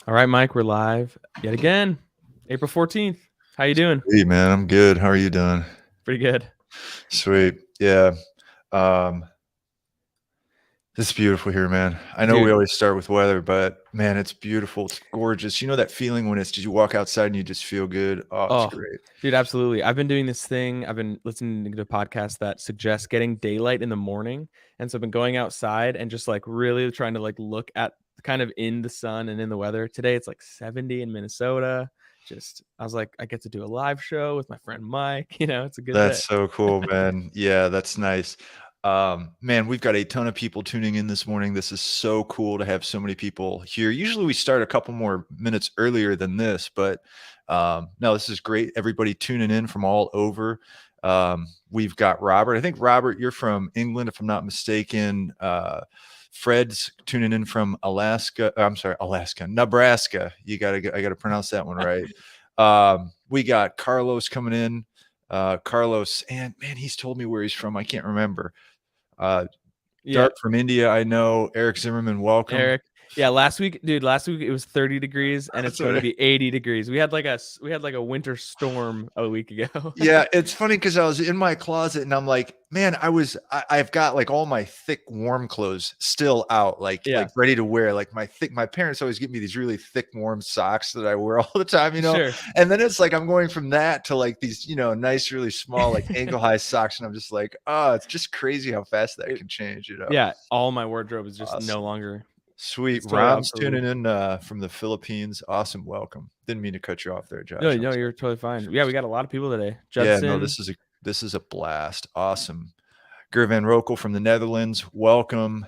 All right, Mike, we're live yet again. April 14th. How you doing? Hey man, I'm good. How are you doing? Pretty good. Sweet. Yeah. Um, it's beautiful here, man. I know we Dude. always start with weather, but man, it's beautiful. It's gorgeous. You know that feeling when it's just you walk outside and you just feel good. Oh, it's Oh, great. dude, absolutely. I've been doing this thing. I've been listening to podcasts that suggest getting daylight in the morning. And so I've been going outside and just like really trying to like look at kind of in the sun and in the weather. Today it's like 70 in Minnesota. I was like, I get to do a live show with my friend Mike. It's a good day. That's so cool, man. Yeah, that's nice. Man, we've got a ton of people tuning in this morning. This is so cool to have so many people here. Usually we start a couple more minutes earlier than this, but no, this is great. Everybody tuning in from all over. We've got Robert. I think Robert, you're from England, if I'm not mistaken. Fred's tuning in from Alaska. I'm sorry, Nebraska. I gotta pronounce that one right. We got Carlos coming in. Carlos, and man, he's told me where he's from. I can't remember. Yeah. Dart from India, I know. Eric Zimmerman, welcome. Eric. Yeah, last week it was 30 degrees and it's going to be 80 degrees. We had like a winter storm a week ago. Yeah, it's funny because I was in my closet and I'm like, man, I've got like all my thick warm clothes still out, like ready to wear. Like my parents always give me these really thick warm socks that I wear all the time, Sure. And then it's like I'm going from that to like these, nice, really small, like ankle high socks, and I'm just like, oh, it's just crazy how fast that can change, Yeah, all my wardrobe is just Awesome. no longer. Sweet. Totally Ron's tuning in from the Philippines. Awesome. Welcome. Didn't mean to cut you off there, Josh. No, you're totally fine. Yeah, we got a lot of people today. Judson. Yeah, no, this is a blast. Awesome. Ger Van Rokel from the Netherlands. Welcome.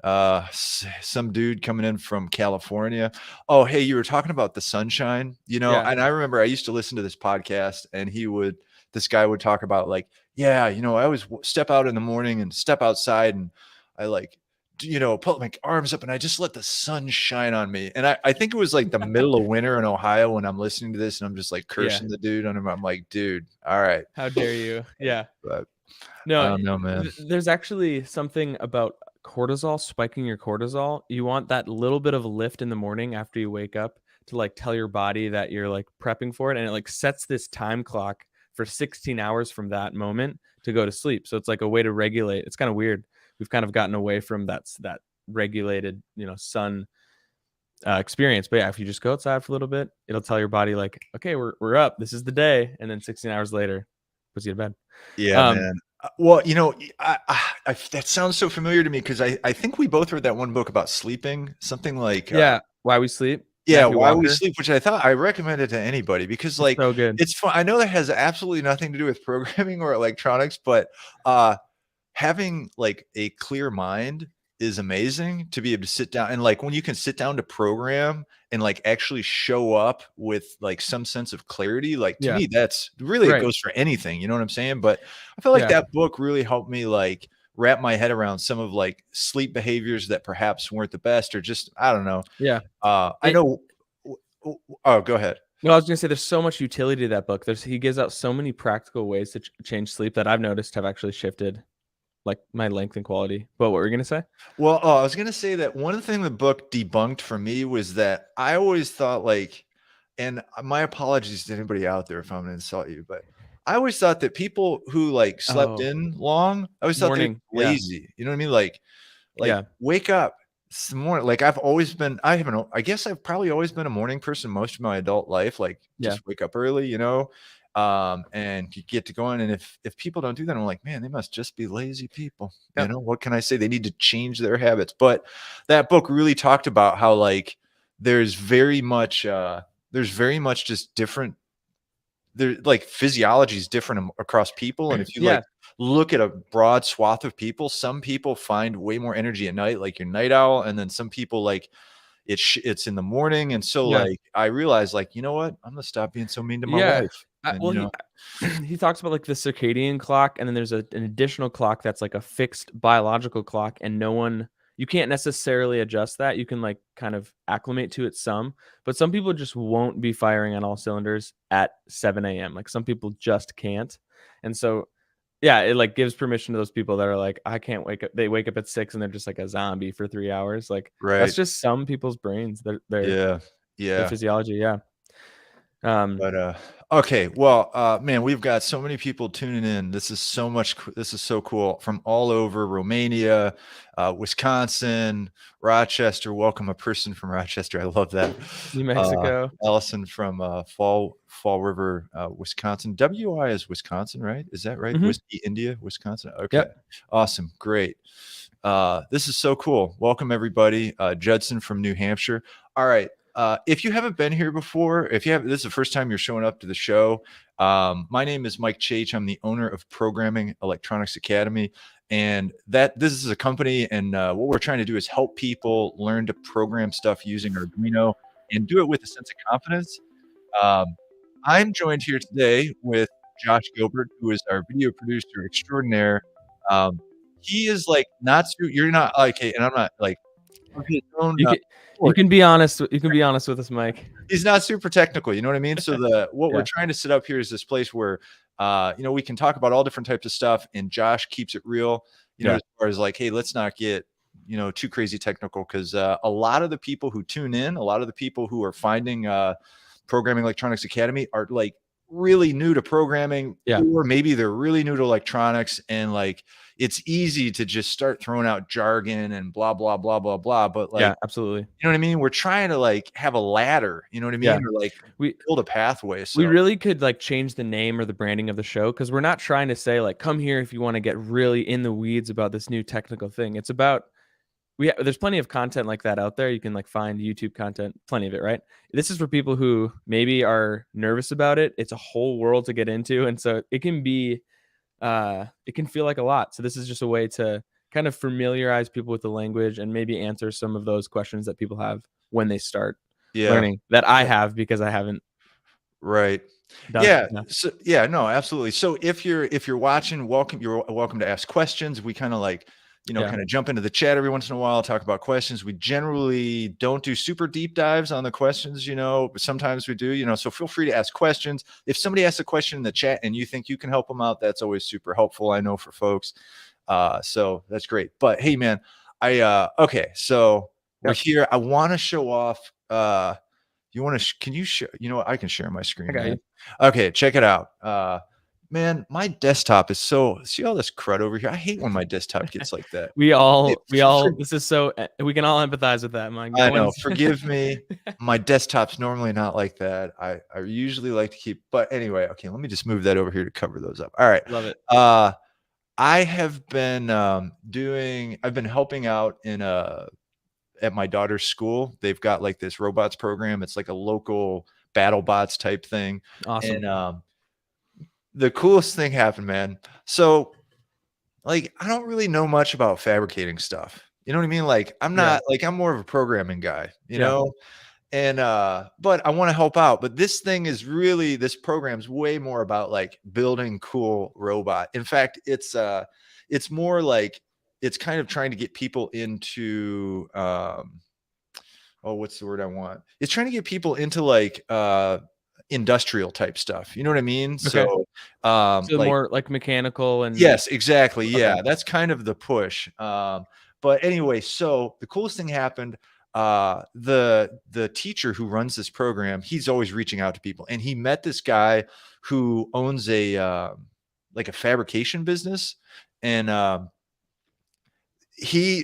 Some dude coming in from California. Oh, hey, you were talking about the sunshine, and I remember I used to listen to this podcast, and this guy would talk about like, yeah, I always step out in the morning and step outside, and I like, put my arms up and I just let the sun shine on me. And I think it was like the middle of winter in Ohio when I'm listening to this and I'm just like cursing the dude on him. I'm like, dude, all right. How dare you? Yeah. But no, I don't know, man. There's actually something about cortisol, spiking your cortisol. You want that little bit of a lift in the morning after you wake up to like tell your body that you're like prepping for it. And it like sets this time clock for 16 hours from that moment to go to sleep. So it's like a way to regulate. It's kind of weird. We've kind of gotten away from that regulated, sun experience. But yeah, if you just go outside for a little bit, it'll tell your body like, okay, we're up. This is the day. And then 16 hours later, puts you to bed. Yeah, man. Well, that sounds so familiar to me because I think we both read that one book about sleeping, something like Why We Sleep. Yeah, Why We Sleep, which I recommend it to anybody because like so good. It's fun. I know that has absolutely nothing to do with programming or electronics, but having like a clear mind is amazing to be able to sit down and like when you can sit down to program and like actually show up with like some sense of clarity, like to me, that's really, it goes for anything, you know what I'm saying? But I feel like that book really helped me like wrap my head around some of like sleep behaviors that perhaps weren't the best or just, I don't know. Yeah. I know. Oh, go ahead. No, I was going to say there's so much utility to that book. He gives out so many practical ways to change sleep that I've noticed have actually shifted like my length and quality. But what were you going to say? Well, I was going to say that one thing the book debunked for me was that I always thought like, and my apologies to anybody out there if I'm going to insult you, but I always thought that people who like slept in long, I always thought they were lazy. You know what I mean? Like wake up. It's morning. Like I've probably always been a morning person most of my adult life. Like just wake up early, and you get to going. And if people don't do that, I'm like, man, they must just be lazy people. What can I say? They need to change their habits. But that book really talked about how like there's very much just different. There like physiology is different across people, and if you like look at a broad swath of people, some people find way more energy at night, like your night owl, and then some people like it's in the morning. And so like I realized like, you know what, I'm gonna stop being so mean to my wife. And, he talks about like the circadian clock, and then there's an additional clock that's like a fixed biological clock, and you can't necessarily adjust that. You can like kind of acclimate to it some, but some people just won't be firing on all cylinders at 7 a.m. Like some people just can't. And so, yeah, it like gives permission to those people that are like, I can't wake up. They wake up at 6 and they're just like a zombie for 3 hours. Like that's just some people's brains. the Yeah. physiology. Yeah. But okay, well, man, we've got so many people tuning in. This is so much. This is so cool from all over Romania, Wisconsin, Rochester. Welcome a person from Rochester. I love that. New Mexico. Allison from Fall River, Wisconsin. WI is Wisconsin, right? Is that right? Mhm. Whiskey India, Wisconsin. Okay, Yep. awesome, great. This is so cool. Welcome everybody. Judson from New Hampshire. All right. If you haven't been here before, if you have, this is the first time you're showing up to the show. My name is Mike Chach. I'm the owner of Programming Electronics Academy, and this is a company. And what we're trying to do is help people learn to program stuff using Arduino and do it with a sense of confidence. I'm joined here today with Josh Gilbert, who is our video producer extraordinaire. He is like not too. You're not like, hey, and I'm not like of his own. You can be honest. You can be honest with us, Mike. He's not super technical, you know what I mean? So what we're Yeah. trying to set up here is this place where we can talk about all different types of stuff, and Josh keeps it real, Yeah. as far as like, hey, let's not get too crazy technical, because a lot of the people who tune in, a lot of the people who are finding Programming Electronics Academy are like really new to programming, Yeah. or maybe they're really new to electronics, and like it's easy to just start throwing out jargon and blah blah blah blah blah. But like, Yeah, absolutely. you know what I mean? We're trying to like have a ladder, you know what I mean? Yeah. Or like We build a pathway. we So really could like change the name or the branding of the show, because we're not trying to say like come here if you want to get really in the weeds about this new technical thing. It's about there's plenty of content like that out there. You can like find YouTube content, plenty of it, right? This is for people who maybe are nervous about it. It's a whole world to get into, and so it can feel like a lot. So this is just a way to kind of familiarize people with the language and maybe answer some of those questions that people have when they start learning, that I have, because I haven't right. done. Yeah. Yeah. So yeah, no, absolutely. So if you're watching, you're welcome to ask questions. We kind of like, Yeah. kind of jump into the chat every once in a while, talk about questions. We generally don't do super deep dives on the questions, but sometimes we do, so feel free to ask questions. If somebody asks a question in the chat and you think you can help them out, that's always super helpful, I know, for folks. So that's great. But hey, man, okay. So we're Yep. here. I want to show off, can you share, I can share my screen. I got Man. you. Okay. Check it out. Man, my desktop is see all this crud over here. I hate when my desktop gets like that. We all, this is so, we can all empathize with that, Mike. I know. Forgive me. My desktop's normally not like that. I usually like to keep, but anyway, okay, let me just move that over here to cover those up. All right. Love it. I have been I've been helping out at my daughter's school. They've got like this robots program. It's like a local battle bots type thing. Awesome. And the coolest thing happened, man. So like, I don't really know much about fabricating stuff. You know what I mean? Like, I'm not like, I'm more of a programming guy, you know? And but I want to help out. But this program's way more about like building cool robot. In fact, it's more like it's kind of trying to get people into what's the word I want? It's trying to get people into like industrial type stuff. You know what I mean? Okay. So So like, more like mechanical and yes, exactly. Okay. Yeah, that's kind of the push. But anyway, so the coolest thing happened. The teacher who runs this program, he's always reaching out to people, and he met this guy who owns a like a fabrication business, and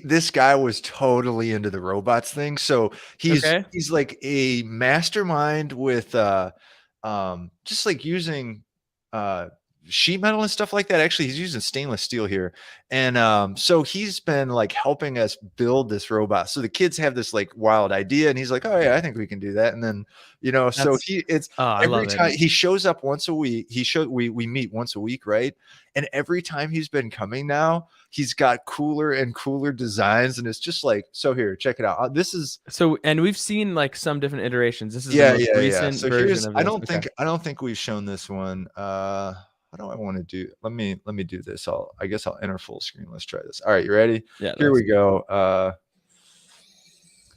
this guy was totally into the robots thing. So he's like a mastermind with just like using sheet metal and stuff like that. Actually, he's using stainless steel here. And so he's been like helping us build this robot. So the kids have this like wild idea, and he's like, oh yeah, I think we can do that. And then, so every time he shows up once a week, we meet once a week, right? And every time he's been coming now, he's got cooler and cooler designs, and it's just like, so here, check it out. This is and we've seen like some different iterations. This is the most recent so version of this. I don't think we've shown this one. How do I want to do? Let me do this. I guess I'll enter full screen. Let's try this. All right, you ready? Yeah. Here we go.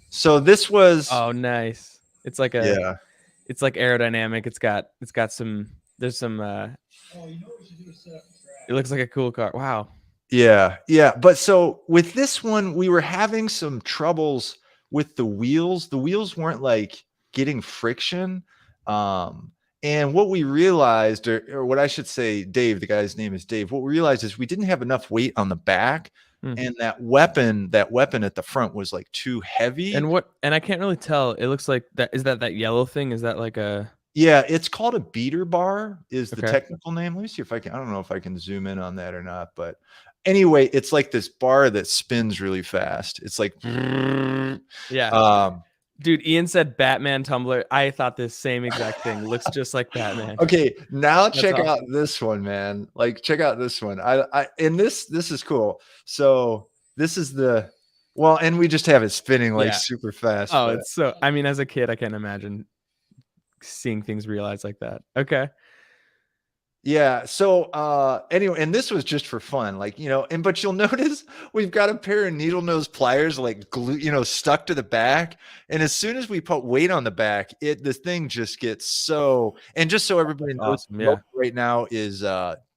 So this was nice. It's like it's like aerodynamic. It's got some it looks like a cool car. Wow. Yeah. But so with this one, we were having some troubles with the wheels. The wheels weren't like getting friction. And what we realized, or what I should say, Dave, the guy's name is Dave. What we realized is we didn't have enough weight on the back, and that weapon at the front was like too heavy. And I can't really tell. It looks like that. Is that yellow thing? Is that like a? Yeah, it's called a beater bar is the Okay. technical name. Let me see if I can. I don't know if I can zoom in on that or not, but anyway, it's like this bar that spins really fast. It's like, yeah. Dude, Ian said Batman tumbler. I thought this same exact thing. Looks just like Batman. Okay, now That's check awesome. out this one, man. Like, check out this one. And this is cool. So this is well, and we just have it spinning like Yeah. super fast. Oh, But it's so. I mean, as a kid, I can't imagine seeing things realized like that. Okay. yeah. So anyway, and this was just for fun, like, but you'll notice we've got a pair of needle nose pliers like glue, stuck to the back. And as soon as we put weight on the back, this thing just gets so, and just so everybody knows, Awesome. the Yeah. motor right now is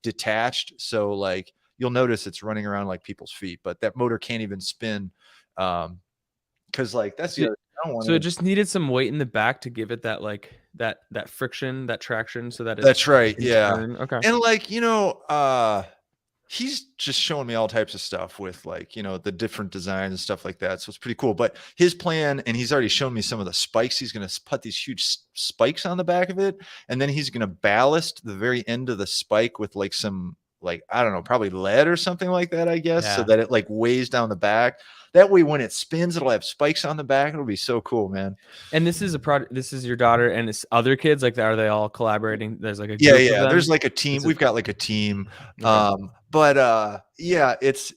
detached. So like you'll notice it's running around like people's feet, but that motor can't even spin. Because like that's the other I don't want So it just needed some weight in the back to give it that like that friction, that traction, so that That's right. it can Yeah. turn. Okay. And like, he's just showing me all types of stuff with like, the different designs and stuff like that. So it's pretty cool. But his plan, and he's already shown me some of the spikes. He's going to put these huge spikes on the back of it. And then he's going to ballast the very end of the spike with like some, like, I don't know, probably lead or something like that, I guess, so Yeah. that it like weighs down the back. That way, when it spins, it'll have spikes on the back. It'll be so cool, man. And this is a project. This is your daughter and it's other kids. Like, are they all collaborating? There's like a Yeah, group of yeah. them? There's like a team. We've got like a team. Okay. But yeah, it's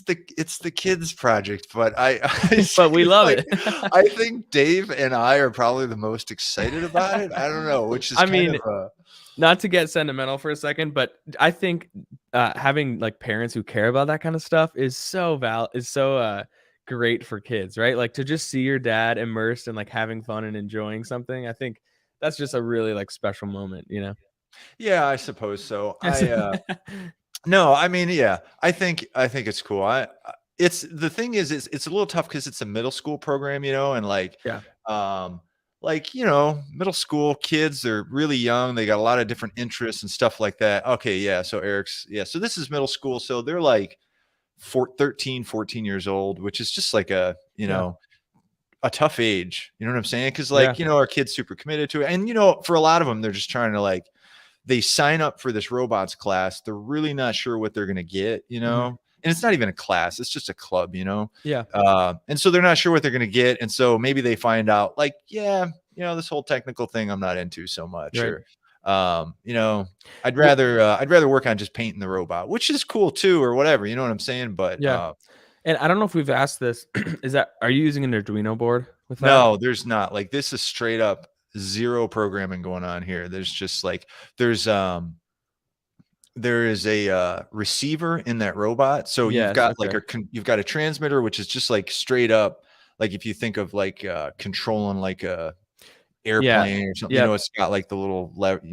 the kids project. But But we love like, it. I think Dave and I are probably the most excited about it. I don't know, which is I kind mean, of not to get sentimental for a second, but I think having like parents who care about that kind of stuff is so great for kids, right? Like to just see your dad immersed in like having fun and enjoying something. I think that's just a really like special moment, you know? yeah, I suppose so. No, I mean, yeah, I think it's cool. It's the thing is, it's a little tough because it's a middle school program, and Yeah. um, middle school kids, they're really young. They got a lot of different interests and stuff like that. Okay, yeah. So so this is middle school. So they're like 13, 14 years old, which is just like a tough age. You know what I'm saying? Because like, our kids super committed to it, and for a lot of them, they're just trying to like they sign up for this robots class. They're really not sure what they're going to get, and it's not even a class. It's just a club, Yeah. And so they're not sure what they're going to get. And so maybe they find out like, yeah, this whole technical thing I'm not into so much. Right. Or, I'd rather work on just painting the robot, which is cool too, or whatever, you know what I'm saying? But Yeah. And I don't know if we've asked this. Are you using an Arduino board with that? no, there's not. Like this is straight up zero programming going on here. There's just like there is a receiver in that robot. So you've Yes, got okay. you've got a transmitter, which is just like straight up, like if you think of like controlling like a airplane or something, Yeah. it's got like the little What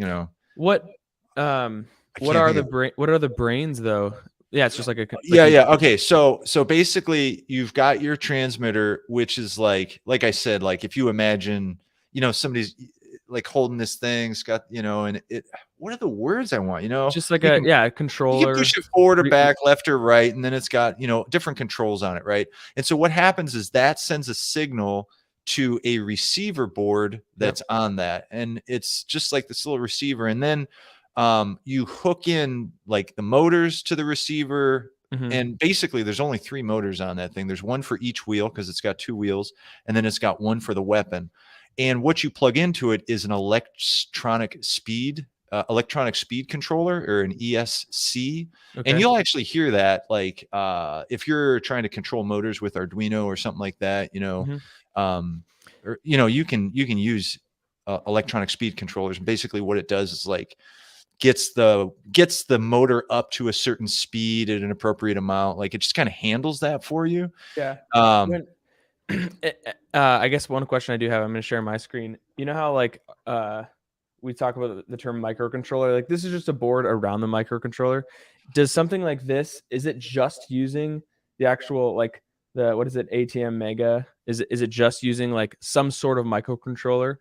can't are think of what are the brains though? Yeah, it's just like a yeah. Okay. So basically you've got your transmitter, which is like I said, like if you imagine, somebody's like holding this thing, it's got, and what are the words I want, just like you a can controller. push it forward or back, left or right, and then it's got, different controls on it, right? And so what happens is that sends a signal to a receiver board that's on that, and it's just like this little receiver, and then you hook in like the motors to the receiver. And basically there's only 3 motors on that thing. There's one for each wheel because it's got 2 wheels, and then it's got one for the weapon. And what you plug into it is an electronic speed controller, or an ESC. Okay. And you'll actually hear that like if you're trying to control motors with Arduino or something like that, or you can use electronic speed controllers. And basically what it does is like gets the motor up to a certain speed at an appropriate amount. Like it just kind of handles that for you. Yeah. I guess one question I do have, I'm going to share my screen. You know how like we talk about the term microcontroller, like this is just a board around the microcontroller. Does something like this, is it just using the actual like the what is it, ATM Mega? Is it just using like some sort of microcontroller,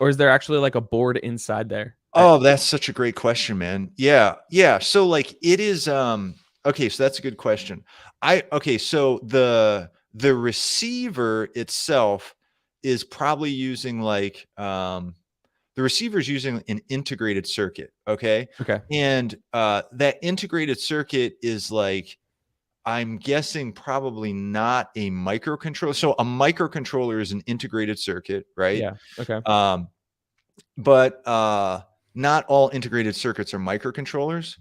or is there actually like a board inside there? Oh, that's such a great question, man. Yeah. Yeah. So like it is okay, so that's a good question. Okay, so the receiver itself is probably using like the receiver is using an integrated circuit, okay? Okay. And that integrated circuit is like I'm guessing probably not a microcontroller. So a microcontroller is an integrated circuit, right? Yeah. Okay. Um, but not all integrated circuits are microcontrollers.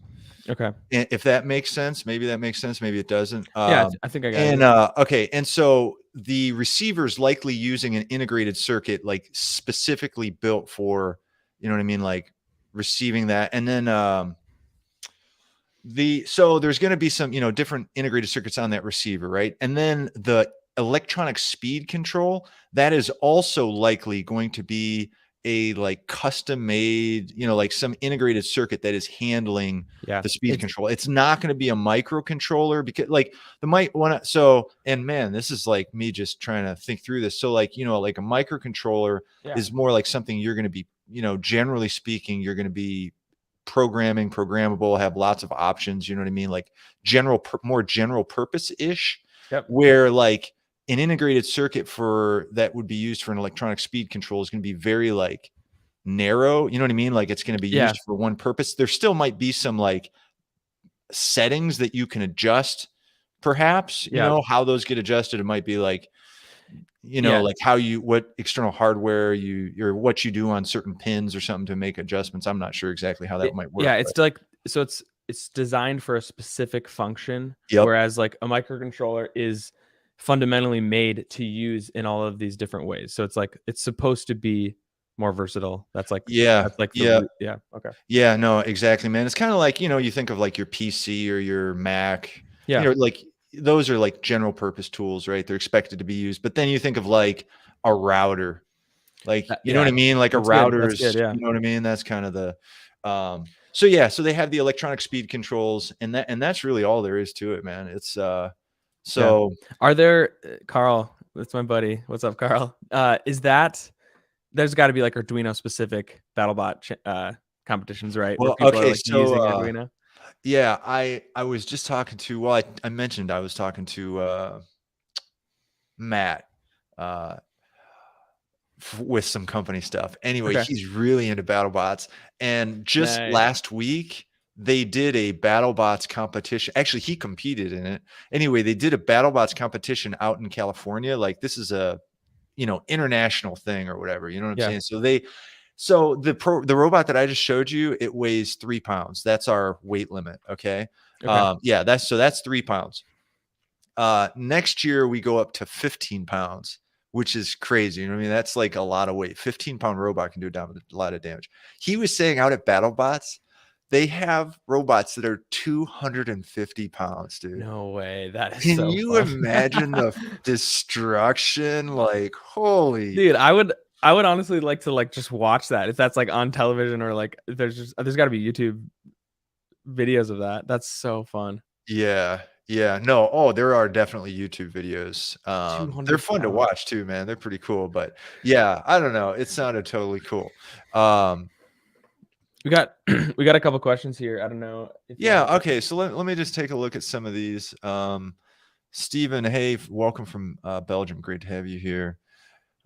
Okay. And if that makes sense, maybe that makes sense, maybe it doesn't. Yeah, I think I got And you. okay, and so the receiver is likely using an integrated circuit, like specifically built for, you know what I mean, like receiving that. And then so there's going to be some, different integrated circuits on that receiver, right? And then the electronic speed control, that is also likely going to be a like custom made, like some integrated circuit that is handling Yeah. the speed It's control. It's not going to be a microcontroller because like the might want to, so, and man, this is like me just trying to think through this. So like, like a microcontroller yeah. is more like something you're going to be, generally speaking, you're going to be programmable, have lots of options, you know what I mean? Like more general purpose ish, Yep. where like an integrated circuit for that would be used for an electronic speed control is going to be very like narrow, you know what I mean? Like it's going to be Yeah. used for one purpose. There still might be some like settings that you can adjust, perhaps, Yeah. how those get adjusted. It might be like, Yeah. like what external hardware or what you do on certain pins or something to make adjustments. I'm not sure exactly how that might work. Yeah, it's But like so it's designed for a specific function, yep. whereas like a microcontroller is fundamentally made to use in all of these different ways. So it's like it's supposed to be more versatile. Yeah. That's like the Yeah. root. Yeah. Okay. Yeah. No, exactly, man. It's kind of like, you think of like your PC or your Mac, Yeah. like those are like general purpose tools, right? They're expected to be used. But then you think of like a router, like, you know what Yeah. I mean? Like a That's good. router That's is, good. Yeah. you know what I mean? That's kind of the, so yeah, so they have the electronic speed controls and that's really all there is to it, man. It's, Yeah. so Are there Carl, that's my buddy. What's up, Carl? Is that there's got to be like Arduino specific BattleBot competitions, right? Where well, people are okay. like So, using Arduino. yeah, I was just talking to, well, I mentioned I was talking to, Matt, uh, with some company stuff. Anyway, Okay. he's really into BattleBots, and just Nice. last week they did a BattleBots competition. Actually, he competed in it. Anyway, they did a BattleBots competition out in California. Like this is a, international thing or whatever. You know what I'm Yeah. saying? So the robot that I just showed you, it weighs 3 pounds. That's our weight limit. Okay. Okay. Yeah, that's 3 pounds. Next year we go up to 15 pounds, which is crazy. You know what I mean? That's like a lot of weight. 15-pound robot can do a lot of damage. He was saying out at BattleBots, they have robots that are 250 pounds, dude. No way. That is Can so you fun. imagine the destruction? Like, holy. Dude, I would honestly like to like just watch that if that's like on television or like there's got to be YouTube videos of that. That's so fun. Yeah. Yeah. No. Oh, there are definitely YouTube videos. They're 200 fun to pounds. watch too, man. They're pretty cool. But yeah, I don't know. It sounded totally cool. We got we got a couple questions here. I don't know if you Yeah. have Okay. So let me just take a look at some of these. Stephen, hey, welcome from Belgium. Great to have you here.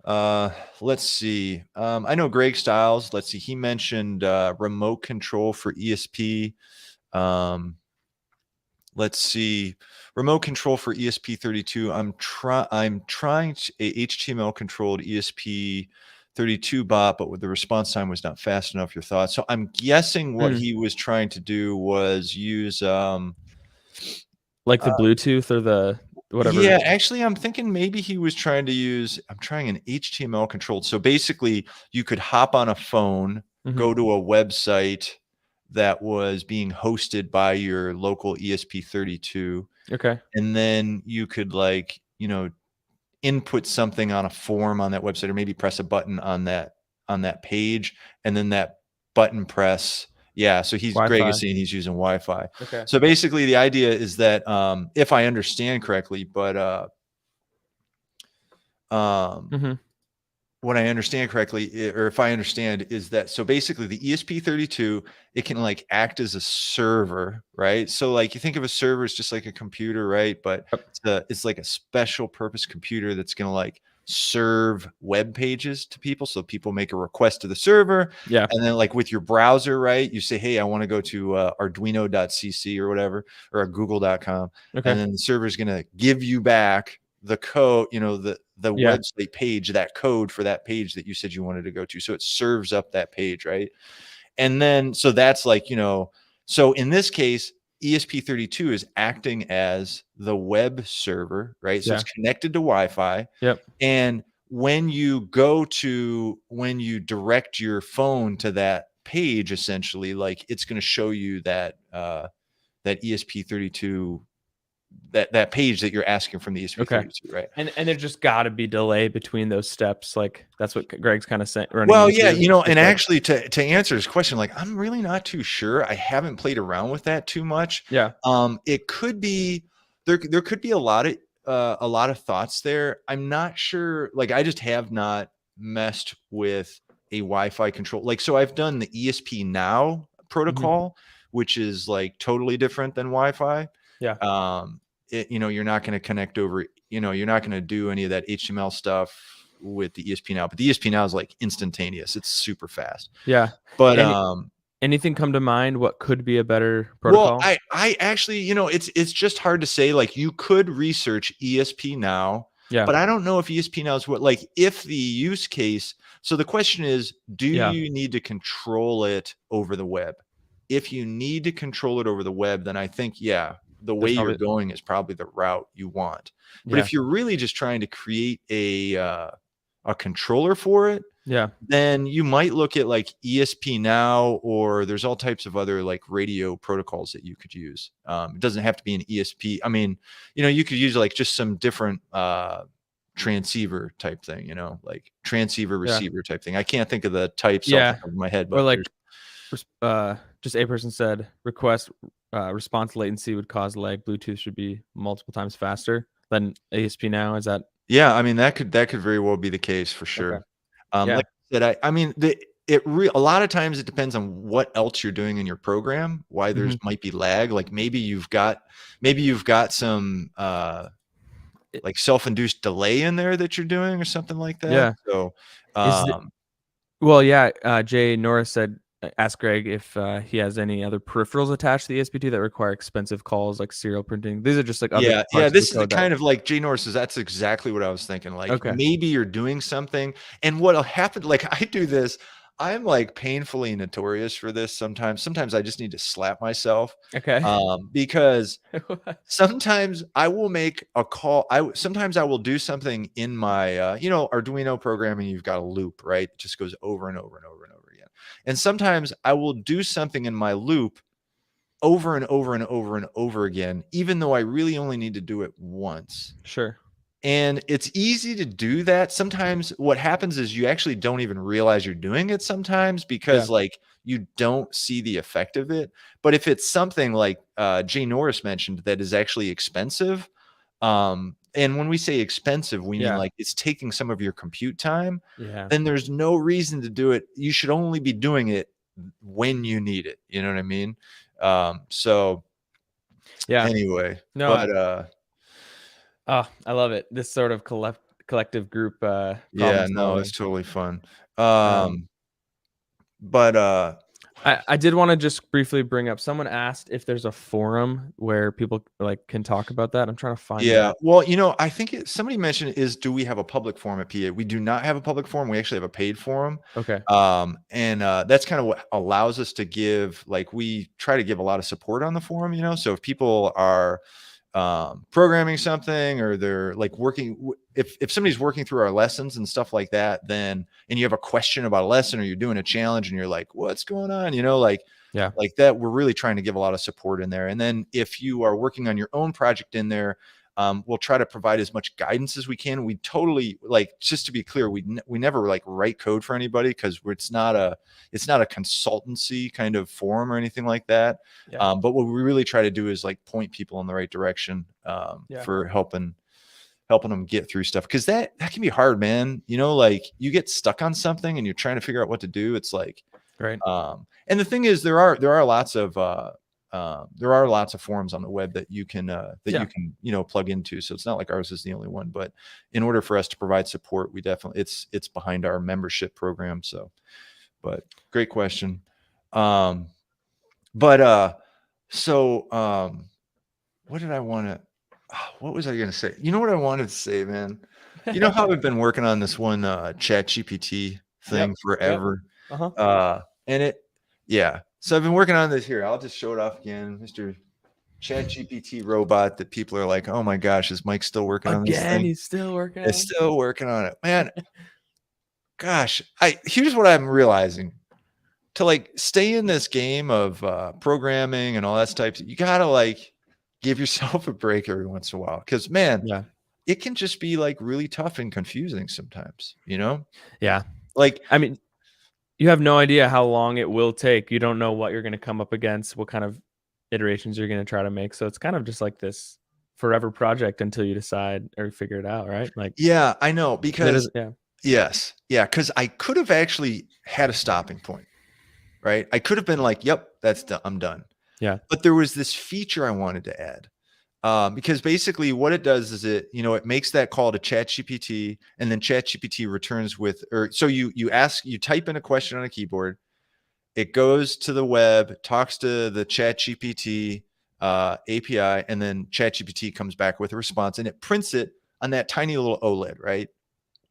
Let's see. I know Greg Stiles. Let's see. He mentioned remote control for ESP. Let's see. Remote control for ESP32. I'm trying a HTML controlled ESP32 bot, but the response time was not fast enough. Your thoughts? So I'm guessing what he was trying to do was use like the Bluetooth or the whatever. yeah, actually, I'm thinking maybe he was trying to use, I'm trying an HTML controlled. So basically, you could hop on a phone, go to a website that was being hosted by your local ESP32. Okay. And then you could like, input something on a form on that website, or maybe press a button on that page, and then that button press. Yeah, so Greg is saying he's using Wi-Fi. Okay. So basically the idea is that if I understand correctly, but Mm-hmm. What I understand correctly, or if I understand, is that so basically the ESP32, it can like act as a server, right? So like you think of a server as just like a computer, right? But Yep. it's like a special purpose computer that's going to like serve web pages to people. So people make a request to the server, Yeah. and then like with your browser, right? You say, hey, I want to go to Arduino.cc or whatever, or Google.com, Okay. and then the server is going to give you back the code, the Yeah. website page, that code for that page that you said you wanted to go to. So it serves up that page, right? And then so that's like, so in this case, ESP32 is acting as the web server, right? So it's Yeah. connected to Wi-Fi. Yep. And when you direct your phone to that page, essentially, like it's going to show you that that ESP32, that page that you're asking from the Okay. ESP32, right? And there just got to be delay between those steps. Like that's what Greg's kind of running Well, yeah, into. and It's like, actually to answer his question, like I'm really not too sure. I haven't played around with that too much. yeah. It could be there could be a lot of thoughts there. I'm not sure. Like I just have not messed with a Wi-Fi control. Like so I've done the ESP now Mm-hmm. protocol, which is like totally different than Wi-Fi. Yeah. You're not going to connect over, you're not going to do any of that HTML stuff with the ESP now, but the ESP now is like instantaneous. It's super fast. Yeah. But And anything come to mind? What could be a better well, protocol? I actually, it's just hard to say. Like you could research ESP now, Yeah. but I don't know if ESP now is what, like if the use case. So the question is, do Yeah. you need to control it over the web? If you need to control it over the web, then I think, yeah, the way That's you're probably, going is probably the route you want. But yeah. if you're really just trying to create a controller for it, Yeah. then you might look at like ESP now, or there's all types of other like radio protocols that you could use. It doesn't have to be an ESP. I mean, you could use like just some different transceiver type thing, like transceiver Yeah. receiver type thing. I can't think of the types off the Yeah. top of my head, Or but there's like, just a person said request response latency would cause lag. Bluetooth should be multiple times faster than ASP now. Is that yeah, I mean that could very well be the case for okay? sure. Yeah. Like I said, I mean a lot of times it depends on what else you're doing in your program, why Mm-hmm. there's might be lag. Like maybe you've got some like self-induced delay in there that you're doing or something like that. Yeah. So Is the, um well, yeah. Jay Norris said, ask Greg if he has any other peripherals attached to the ESP2 that require expensive calls like serial printing. These are just like other yeah, parts of the this is the code that. kind of like Jay Norris says, that's exactly what I was thinking. Like Okay. maybe you're doing something, and what'll happen, like I do this, I'm like painfully notorious for this sometimes. Sometimes I just need to slap myself. Okay. Because sometimes I will make a call. Sometimes I will do something in my Arduino programming. You've got a loop, right? It just goes over and over and over and over again. And sometimes I will do something in my loop over and over and over and over again, even though I really only need to do it once. Sure. And it's easy to do that. Sometimes what happens is you actually don't even realize you're doing it sometimes Yeah. because like you don't see the effect of it. But if it's something like Jay Norris mentioned that is actually expensive, and when we say expensive, we mean Yeah. like it's taking some of your compute time, Yeah. then there's no reason to do it. You should only be doing it when you need it. You know what I mean? So Yeah. anyway, No. but Oh, I love it. This sort of collective group yeah, problem no, it's solving. totally fun. Um, But I did want to just briefly bring up. Someone asked if there's a forum where people like can talk about that. I'm trying to find yeah, that. well, I think somebody mentioned do we have a public forum at PA? We do not have a public forum. We actually have a paid forum. Okay. And that's kind of what allows us to give, like, we try to give a lot of support on the forum, so if people are programming something, or they're like if somebody's working through our lessons and stuff like that, then, and you have a question about a lesson, or you're doing a challenge and you're like, what's going on? Yeah. Like that, we're really trying to give a lot of support in there. And then if you are working on your own project in there, we'll try to provide as much guidance as we can. We totally, like, just to be clear, we never like write code for anybody, because it's not a consultancy kind of forum or anything like that. Yeah. But what we really try to do is like point people in the right direction Yeah. for helping helping them get through stuff, because that can be hard, man. You know, like you get stuck on something and you're trying to figure out what to do. It's like, Right. and the thing is, there are lots of forums on the web that you can plug into. So it's not like ours is the only one, but in order for us to provide support, we definitely it's behind our membership program. So, but great question. What did I want to? What was I going to say? You know what I wanted to say, man? You know how we've been working on this one Chat GPT thing forever. And so I've been working on this here. I'll just show it off again, Mr. Chat GPT robot that people are like, oh my gosh, is Mike still working on this thing? He's still working on it. It's still working on it, man. Gosh, here's what I'm realizing. To like stay in this game of programming and all that type, you gotta like give yourself a break every once in a while, because man, it can just be like really tough and confusing sometimes, you know? Yeah. Like, I mean, you have no idea how long it will take. You don't know what you're going to come up against, what kind of iterations you're going to try to make. So it's kind of just like this forever project until you decide or figure it out, right? Like, yeah, I know, because yes. Because I could have actually had a stopping point, right? I could have been like, yep, that's done. I'm done. Yeah. But there was this feature I wanted to add. Because basically what it does is it makes that call to ChatGPT, and then ChatGPT returns with, so you type in a question on a keyboard, it goes to the web, talks to the ChatGPT API, and then ChatGPT comes back with a response, and it prints it on that tiny little OLED, right?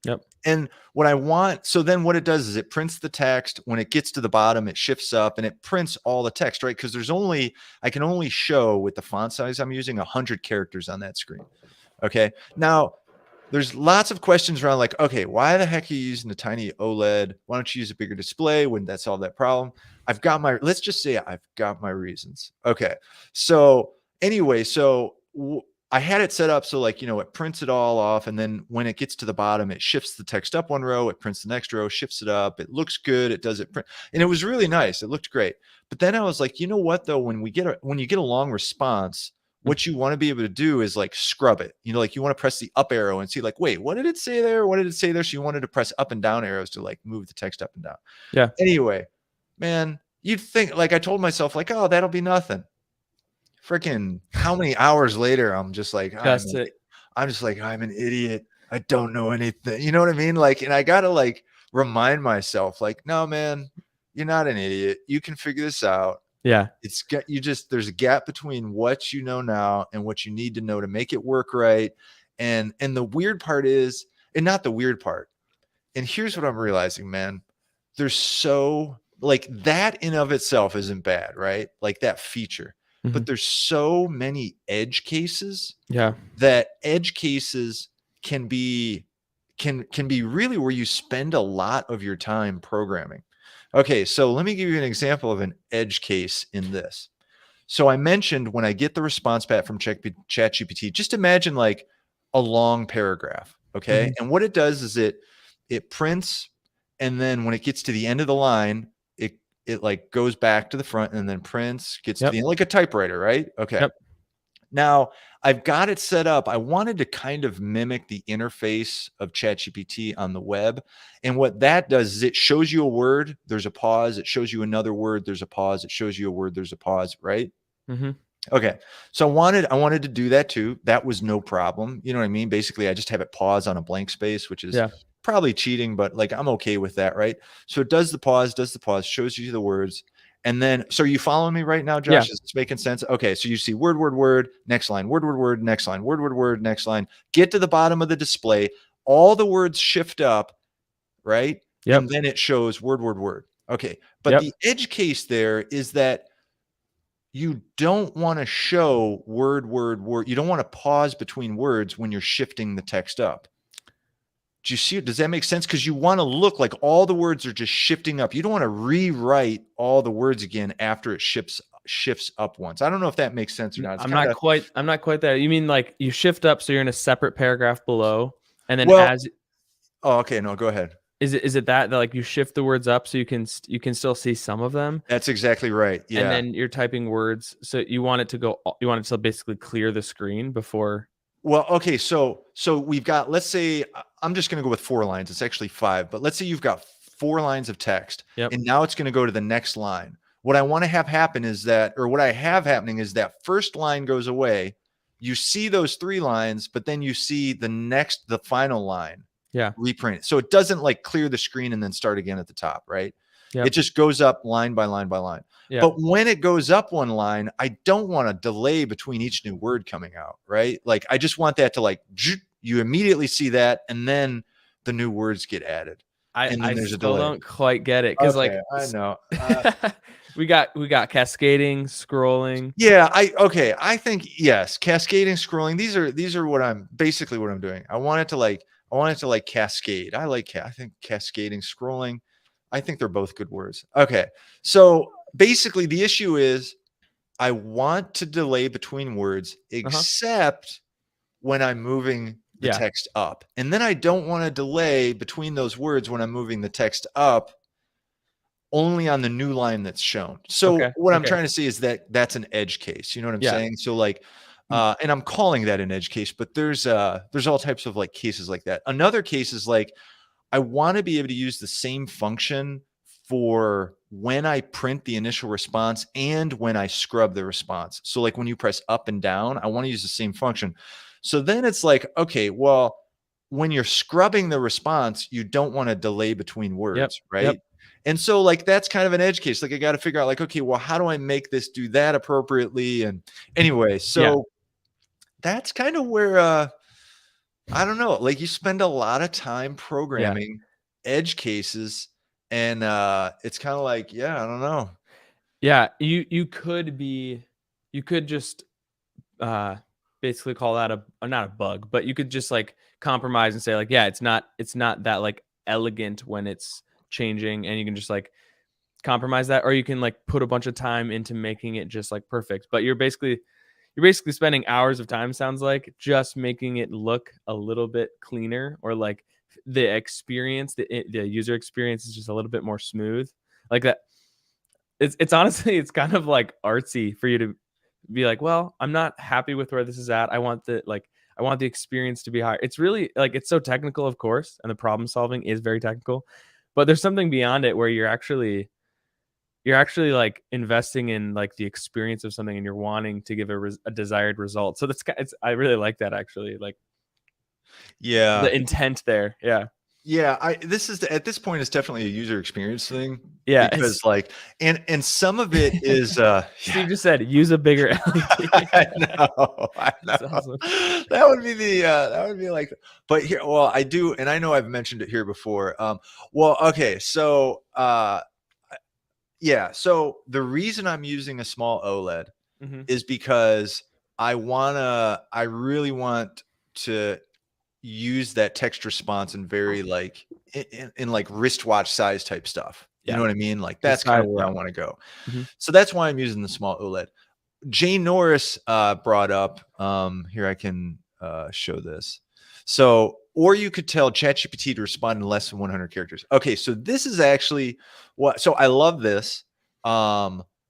Yep. And so then what it does is it prints the text. When it gets to the bottom, it shifts up and it prints all the text, right? Because I can only show, with the font size I'm using, 100 characters on that screen. Okay. Now there's lots of questions around like, okay, why the heck are you using a tiny OLED? Why don't you use a bigger display? Wouldn't that solve that problem? Let's just say I've got my reasons. Okay. So anyway, I had it set up so like, it prints it all off. And then when it gets to the bottom, it shifts the text up one row, it prints the next row, shifts it up. It looks good. It does it print. And it was really nice. It looked great. But then I was like, you know what though? When you get a long response, what you want to be able to do is like scrub it. Like you want to press the up arrow and see like, wait, what did it say there? What did it say there? So you wanted to press up and down arrows to like move the text up and down. Yeah. Anyway, man, you'd think, like, I told myself like, oh, that'll be nothing. Freaking how many hours later, I'm just like, I'm an idiot. I don't know anything. You know what I mean? Like, and I got to like remind myself like, no, man, you're not an idiot. You can figure this out. Yeah. There's a gap between what you know now and what you need to know to make it work right. And the weird part is, and not the weird part. And here's what I'm realizing, man. There's so like that in of itself isn't bad, right? Like that feature. But there's so many edge cases. Yeah. That edge cases can be really where you spend a lot of your time programming. Okay, so let me give you an example of an edge case in this. So I mentioned when I get the response back from ChatGPT, just imagine like a long paragraph, okay? And what it does is it prints, and then when it gets to the end of the line, it like goes back to the front and then prints, gets to the end, like a typewriter, right? Okay. Yep. Now I've got it set up. I wanted to kind of mimic the interface of ChatGPT on the web. And what that does is it shows you a word, there's a pause. It shows you another word, there's a pause. It shows you a word, there's a pause, right? Okay. So I wanted to do that too. That was no problem. You know what I mean? Basically, I just have it pause on a blank space, which is probably cheating, but like I'm okay with that, right? So it does the pause, shows you the words. And then, so are you following me right now, Josh? Yeah. Is this making sense? Okay. So you see word, next line, word, next line, word, next line. Get to the bottom of the display. All the words shift up, right? Yep. And then it shows word. Okay. But the edge case there is that you don't want to show word. You don't want to pause between words when you're shifting the text up. Do you see it? Does that make sense? Because you want to look like all the words are just shifting up. You don't want to rewrite all the words again after it shifts up once. I don't know if that makes sense or not. I'm not quite there. You mean like you shift up so you're in a separate paragraph below, and then oh, okay, no, go ahead. Is it that like you shift the words up so you can still see some of them? That's exactly right. Yeah. And then you're typing words, so you want it to basically clear the screen before. Well, okay, so we've got, let's say I'm just going to go with 4 lines. It's actually 5, but let's say you've got 4 lines of text, Yep. and now it's going to go to the next line. What I want to have happen is that, or what I have happening is that first line goes away. You see those 3 lines, but then you see the final line Yeah. reprint. So it doesn't like clear the screen and then start again at the top, right? It Yep. just goes up line by line by line. Yep. But when it goes up one line, I don't want a delay between each new word coming out, right? Like I just want that to like, you immediately see that, and then the new words get added, and then I there's a still delay. don't quite get it because Okay, like I know. we got cascading, scrolling. Yeah, I think yes, cascading, scrolling. These are what I'm basically what I'm doing. I want it to like cascade. I think cascading, scrolling. I think they're both good words. Okay. So basically the issue is I want to delay between words Uh-huh. except when I'm moving the Yeah. text up. And then I don't want to delay between those words when I'm moving the text up only on the new line that's shown. So Okay. what I'm Okay. trying to say is that that's an edge case. You know what I'm Yeah. saying? So like, Mm. and I'm calling that an edge case, but there's all types of like cases like that. Another case is like, I want to be able to use the same function for when I print the initial response and when I scrub the response. So like when you press up and down, I want to use the same function. So then it's like, okay, well, when you're scrubbing the response, you don't want to delay between Yep. words, Yep. right? And so like that's kind of an edge case. Like I got to figure out like, okay, well, how do I make this do that appropriately? And anyway, Yeah. so that's kind of where I don't know, like you spend a lot of time Yeah. programming edge cases, and it's kind of like, yeah, I don't know. Yeah. You could just uh basically call that a not a bug, but you could just like compromise and say like, yeah, it's not that like elegant when it's changing, and you can just like compromise that, or you can like put a bunch of time into making it just like perfect. But you're basically spending hours of time, sounds like, just making it look a little bit cleaner, or like the user experience is just a little bit more smooth. Like that. It's honestly it's kind of like artsy for you to be like, well, I'm not happy with where this is at. I want the experience to be higher. It's really like it's so technical, of course, and the problem solving is very technical, but there's something beyond it where you're actually like investing in like the experience of something, and you're wanting to give a desired result. So it's I really like that actually, like Yeah, the intent there. Yeah. yeah. This is at this point, it's definitely a user experience thing Yeah. because like, and some of it is, yeah. Steve just said use a bigger LED. I know, I know. That's awesome. That would be that would be like, but here, well, I do, and I know I've mentioned it here before. Well, okay, so yeah, so the reason I'm using a small OLED Hmm. is because I really want to use that text response in very like in like wristwatch size type stuff. You Yeah. know what I mean? Like The that's kind size. of where Yeah. I want to go. Hmm. So that's why I'm using the small OLED. Jay Norris brought up here I can show this. So, or you could tell ChatGPT to respond in less than 100 characters. Okay, so this is actually what. So I love this.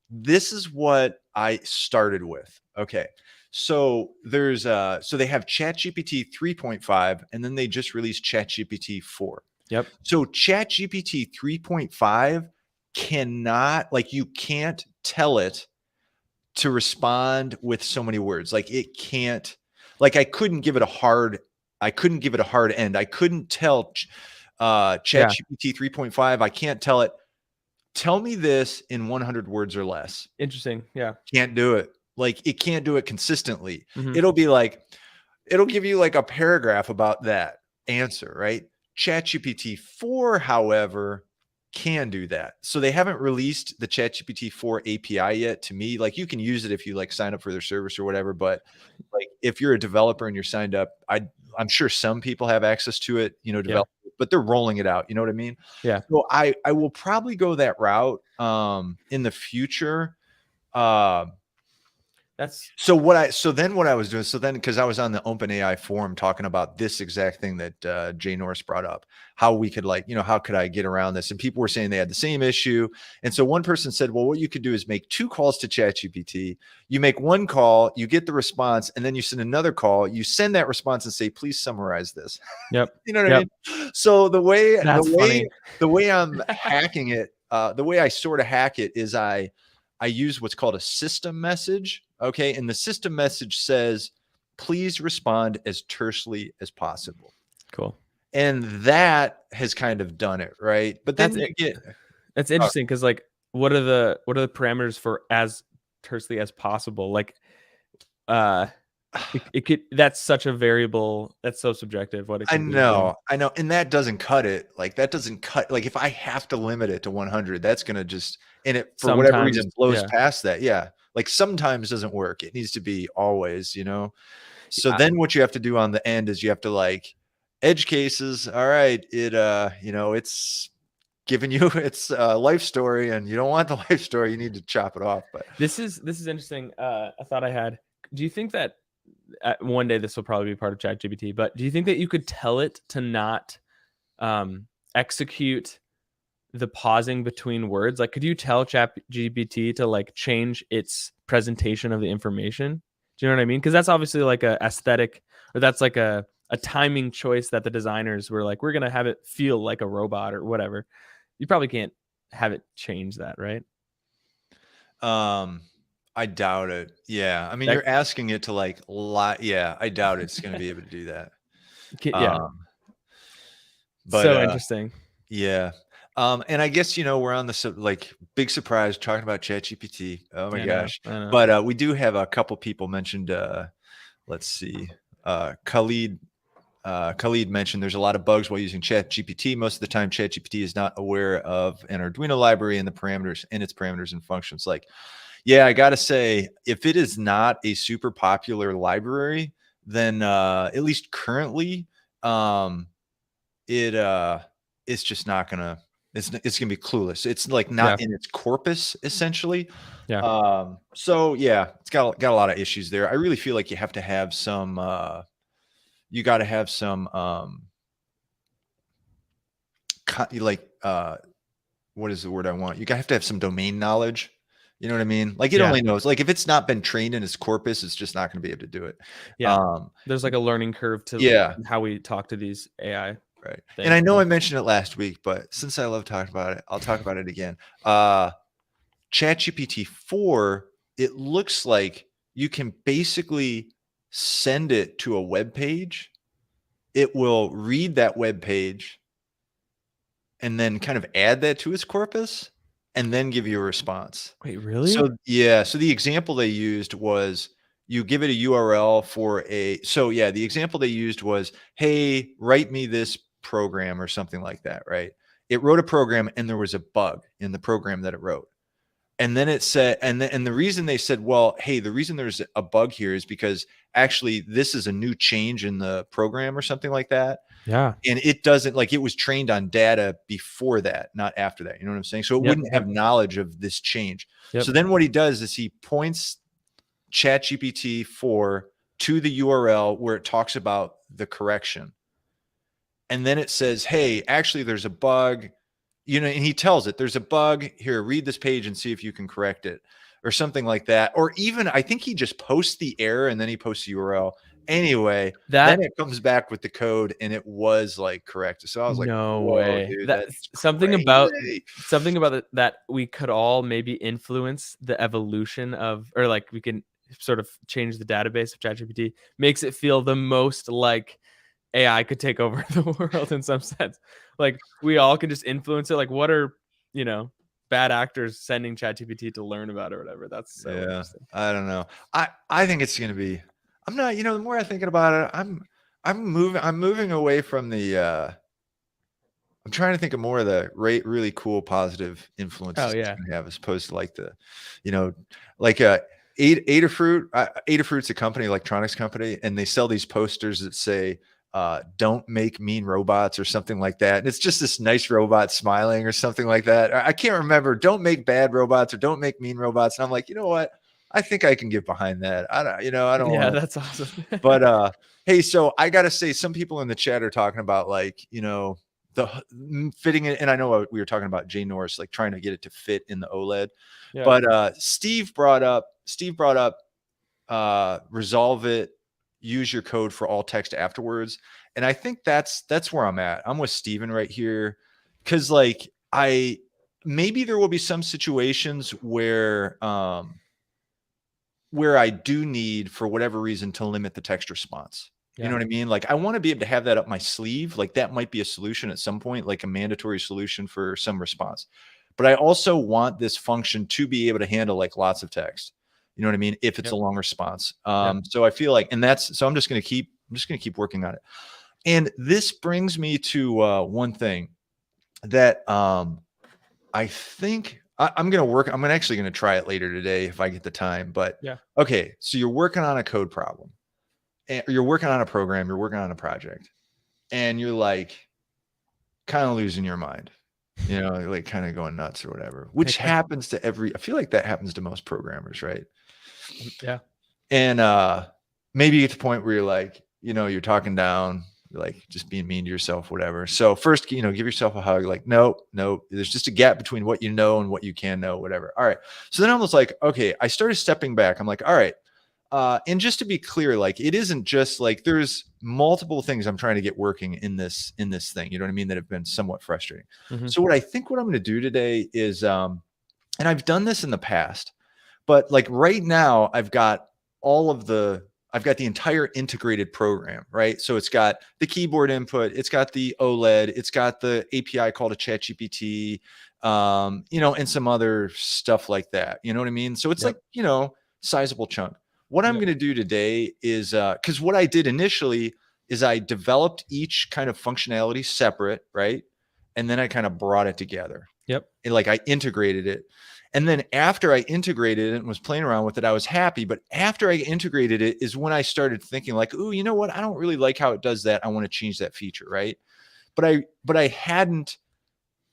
This is what I started with. Okay, so there's so they have ChatGPT 3.5, and then they just released ChatGPT 4. Yep. So ChatGPT 3.5 cannot, like, you can't tell it to respond with so many words. Like it can't, like I couldn't give it a hard end. I couldn't tell Yeah. ChatGPT 3.5, I can't tell it, tell me this in 100 words or less. Interesting. Yeah. Can't do it. Like it can't do it consistently. Hmm. It'll be like, it'll give you like a paragraph about that answer, right? ChatGPT 4, however, can do that. So they haven't released the ChatGPT 4 API yet to me. Like you can use it if you like sign up for their service or whatever, but like if you're a developer and you're signed up, I'm sure some people have access to it, you know, Yeah. develop, but they're rolling it out, you know what I mean? Yeah. So I will probably go that route in the future. That's So then what I was doing, so then because I was on the OpenAI forum talking about this exact thing that Jay Norris brought up, how we could like, how could I get around this? And people were saying they had the same issue. And so one person said, well, what you could do is make 2 calls to ChatGPT. You make 1 call, you get the response, and then you send another call. You send that response and say, please summarize this. yep. You know what I Yep. mean? So That's funny. the way I'm hacking it, the way I sort of hack it is I use what's called a system message. Okay. And the system message says, please respond as tersely as possible. Cool. And that has kind of done it. Right. But then that's interesting because like what are the parameters for as tersely as possible? Like it could, that's such a variable, that's so subjective what it can be. I know. And that doesn't cut it. Like that doesn't cut, like if I have to limit it to 100, that's going to just, and it for whatever reason blows past that. Yeah. Like sometimes doesn't work. It needs to be always, So then what you have to do on the end is you have to like edge cases. All right. It's giving you its life story and you don't want the life story. You need to chop it off. But this is interesting. A thought I had. Do you think that one day this will probably be part of ChatGPT, but do you think that you could tell it to not execute the pausing between words? Like, could you tell ChatGPT to like change its presentation of the information? Do you know what I mean? Because that's obviously like a aesthetic, or that's like a timing choice that the designers were like, we're gonna have it feel like a robot or whatever. You probably can't have it change that, right? I doubt it. Yeah. I mean, you're asking it to like lie. Yeah. I doubt it's going to be able to do that. Yeah. But so interesting. Yeah. And I guess, we're on the like big surprise talking about ChatGPT. Oh my gosh. I know. But we do have a couple people mentioned, let's see, Khalid mentioned there's a lot of bugs while using ChatGPT. Most of the time, ChatGPT is not aware of an Arduino library and its parameters and functions. Like, yeah, I got to say, if it is not a super popular library, then at least currently, it's just not gonna. It's gonna be clueless. It's like not in its corpus, essentially. Yeah. So yeah, it's got a lot of issues there. I really feel like you have to have some. You got to have some. What is the word I want? You have to have some domain knowledge. You know what I mean? Like it only knows, like if it's not been trained in its corpus, it's just not going to be able to do it. Yeah. There's like a learning curve to how we talk to these AI. Right. And I know I mentioned it last week, but since I love talking about it, I'll talk about it again. ChatGPT 4, it looks like you can basically send it to a web page. It will read that web page and then kind of add that to its corpus and then give you a response. Wait, really? So yeah. So the example they used was you give it a URL the example they used was, hey, write me this program or something like that, right? It wrote a program and there was a bug in the program that it wrote. And then it said, and the reason they said, well, hey, the reason there's a bug here is because actually this is a new change in the program or something like that. Yeah. And it doesn't, like, it was trained on data before that, not after that. You know what I'm saying? So it wouldn't have knowledge of this change. So then what he does is he points ChatGPT 4 to the URL where it talks about the correction. And then it says, hey, actually there's a bug, and he tells it there's a bug here, read this page and see if you can correct it or something like that. Or even, I think he just posts the error and then he posts the URL. Anyway, then it comes back with the code and it was like correct. So I was like, no way. Dude, that's something crazy. about that we could all maybe influence the evolution of, or like we can sort of change the database of ChatGPT, makes it feel the most like AI could take over the world in some sense. Like we all can just influence it. Like what are, bad actors sending ChatGPT to learn about or whatever? That's so interesting. I don't know. I think it's going to be, I'm not, the more I'm thinking about it, I'm moving away from the, I'm trying to think of more of the really cool, positive influences it's going to have, as opposed to like the, like Adafruit. Adafruit's a company, electronics company, and they sell these posters that say, don't make mean robots or something like that. And it's just this nice robot smiling or something like that. I can't remember. Don't make bad robots or don't make mean robots. And I'm like, you know what? I think I can get behind that. I don't, I don't Yeah, want to, that's awesome. but hey, so I gotta say, some people in the chat are talking about like, the fitting it, and I know we were talking about Jay Norris, like trying to get it to fit in the OLED. Yeah. But Steve brought up resolve it, use your code for all text afterwards. And I think that's where I'm at. I'm with Steven right here. Cause like maybe there will be some situations where I do need, for whatever reason, to limit the text response. You Yeah. know what I mean? Like I want to be able to have that up my sleeve. Like that might be a solution at some point, like a mandatory solution for some response. But I also want this function to be able to handle like lots of text. You know what I mean? If it's Yep. a long response. Yep. So I feel like, so I'm just going to keep working on it. And this brings me to one thing that I think I'm going to work. I'm actually going to try it later today if I get the time. But Yeah. okay, so you're working on a code problem, and you're working on a program, you're working on a project, and you're like kind of losing your mind, you're like kind of going nuts or whatever, which Okay. happens to I feel like that happens to most programmers, right? Yeah. And maybe you get to the point where you're like, you're talking down, you're like just being mean to yourself, whatever. So first, give yourself a hug, like, nope, there's just a gap between what you know and what you can know, whatever. All right. So then I was like, okay, I started stepping back. I'm like, all right. And just to be clear, like, it isn't just like there's multiple things I'm trying to get working in this thing, you know what I mean, that have been somewhat frustrating. Mm-hmm. So what I'm going to do today is, and I've done this in the past, but like right now I've got the entire integrated program, right? So it's got the keyboard input, it's got the OLED, it's got the API called a ChatGPT, and some other stuff like that. You know what I mean? So it's Yep. like, sizable chunk. What I'm Yep. going to do today is, because what I did initially is I developed each kind of functionality separate, right? And then I kind of brought it together. Yep. And like I integrated it. And then after I integrated it and was playing around with it, I was happy. But after I integrated it is when I started thinking like, ooh, you know what? I don't really like how it does that. I want to change that feature, right? But I hadn't,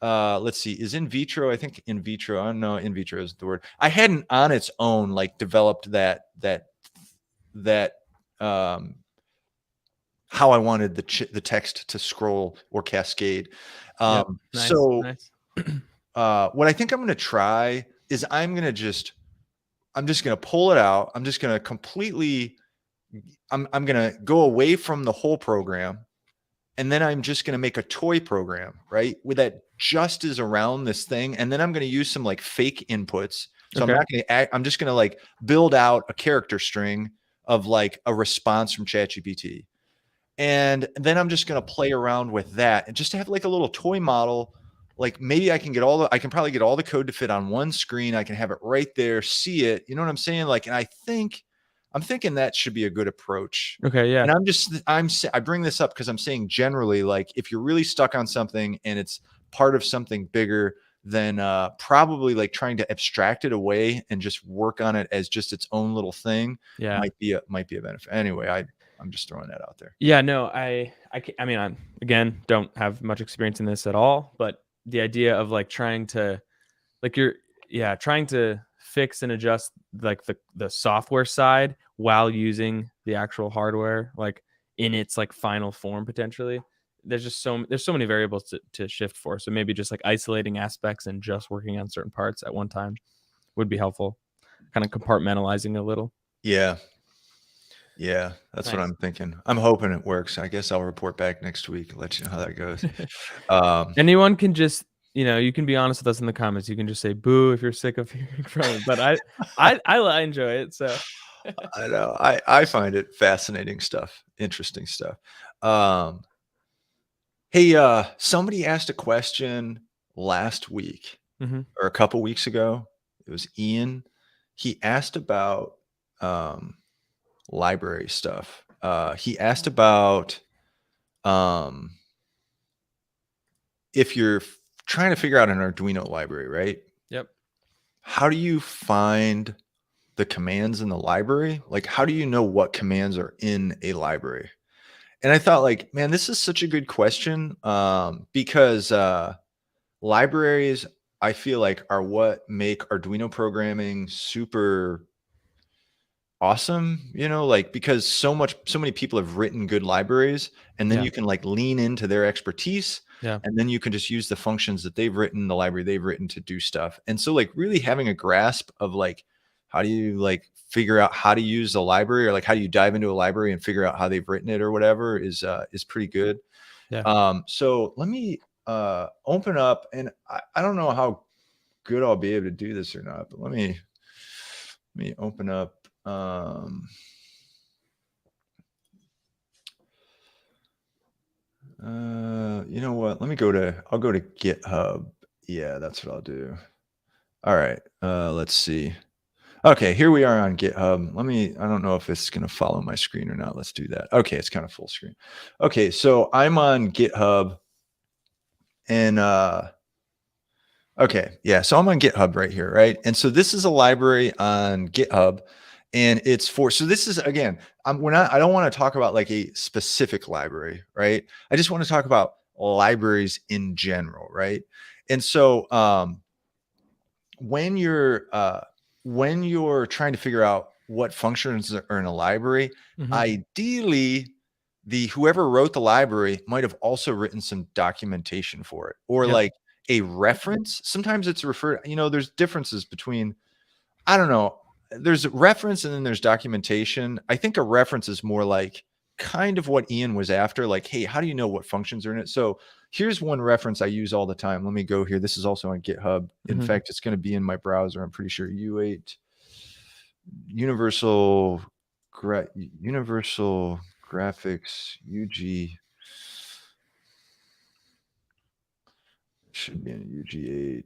let's see, is in vitro, I think in vitro, I don't know, in vitro is the word. I hadn't on its own like developed that how I wanted the text to scroll or cascade. Yep. Nice. So Nice. what I think I'm going to try is I'm just going to pull it out. I'm just going to completely, I'm going to go away from the whole program. And then I'm just going to make a toy program, right? With that just is around this thing. And then I'm going to use some like fake inputs. So Okay. I'm just going to like build out a character string of like a response from ChatGPT. And then I'm just going to play around with that and just have like a little toy model. Like maybe I can probably get all the code to fit on one screen. I can have it right there, see it. You know what I'm saying? Like, and I'm thinking that should be a good approach. Okay. Yeah. And I bring this up because I'm saying generally, like if you're really stuck on something and it's part of something bigger, then probably like trying to abstract it away and just work on it as just its own little thing might be a benefit. Anyway, I'm just throwing that out there. Yeah, no, I mean, I again don't have much experience in this at all, but the idea of like trying to fix and adjust like the software side while using the actual hardware like in its like final form potentially. There's so many variables to shift for. So maybe just like isolating aspects and just working on certain parts at one time would be helpful. Kind of compartmentalizing a little. Yeah. Yeah, that's Nice. what I'm thinking. I'm hoping it works. I guess I'll report back next week, let you know how that goes. Anyone can just, you can be honest with us in the comments. You can just say boo if you're sick of hearing from it. But I enjoy it. So I know. I find it fascinating stuff, interesting stuff. Hey, somebody asked a question last week or a couple weeks ago. It was Ian. He asked about library stuff. He asked about if you're trying to figure out an Arduino library, right? Yep. How do you find the commands in the library? Like, how do you know what commands are in a library? And I thought, like, man, this is such a good question because libraries, I feel like, are what make Arduino programming super awesome, like because so many people have written good libraries, and then Yeah. you can like lean into their expertise, Yeah. and then you can just use the functions that they've written, the library they've written to do stuff. And so like really having a grasp of like how do you like figure out how to use a library, or like how do you dive into a library and figure out how they've written it or whatever is pretty good. Yeah. So let me open up, and I don't know how good I'll be able to do this or not, but let me open up. You know what? I'll go to GitHub. Yeah, that's what I'll do. All right. Let's see. Okay, here we are on GitHub. I don't know if it's going to follow my screen or not. Let's do that. Okay, it's kind of full screen. Okay, so I'm on GitHub, and okay, yeah, so I'm on GitHub right here, right? And so this is a library on GitHub, and so this is, again, I don't want to talk about like a specific library, right? I just want to talk about libraries in general, right? And so when you're trying to figure out what functions are in a library, ideally whoever wrote the library might have also written some documentation for it, or Yep. like a reference. Sometimes it's referred, there's differences between, I don't know, there's a reference and then there's documentation. I think a reference is more like kind of what Ian was after, like, hey, how do you know what functions are in it? So here's one reference I use all the time. Let me go here. This is also on GitHub. In fact, it's going to be in my browser. I'm pretty sure U8 Universal Graphics UG should be in UG8.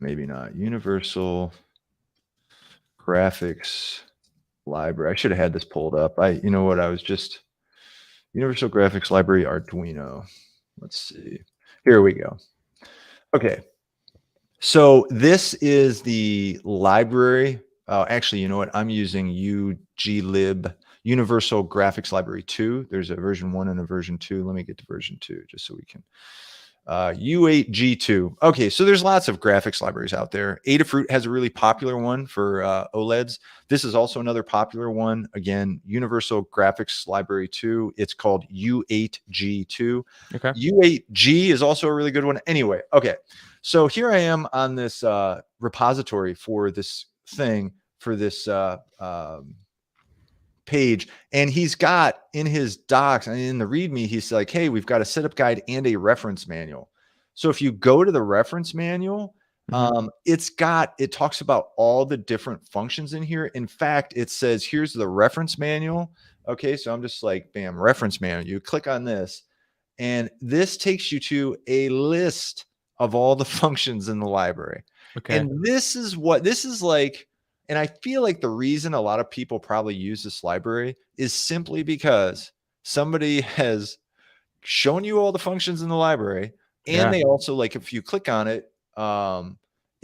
Maybe not. Universal Graphics Library. I should have had this pulled up. You know what? I was just Universal Graphics Library Arduino. Let's see. Here we go. Okay. So this is the library. Actually, you know what? I'm using uglib Universal Graphics Library 2. There's a version 1 and a version 2. Let me get to version 2 just so we can. U8G2. Okay, so there's lots of graphics libraries out there. Adafruit has a really popular one for OLEDs. This is also another popular one. Again, Universal Graphics Library 2. It's called U8G2. Okay. U8G is also a really good one. Anyway, okay. So here I am on this repository for this thing, for this page, and he's got in his docs and in the README, he's like, hey, we've got a setup guide and a reference manual. So if you go to the reference manual, it talks about all the different functions in here. In fact, it says, here's the reference manual. Okay, so I'm just like, bam, reference manual. You click on this, and this takes you to a list of all the functions in the library. Okay. And this is like, and I feel like the reason a lot of people probably use this library is simply because somebody has shown you all the functions in the library, and they also, like, if you click on it,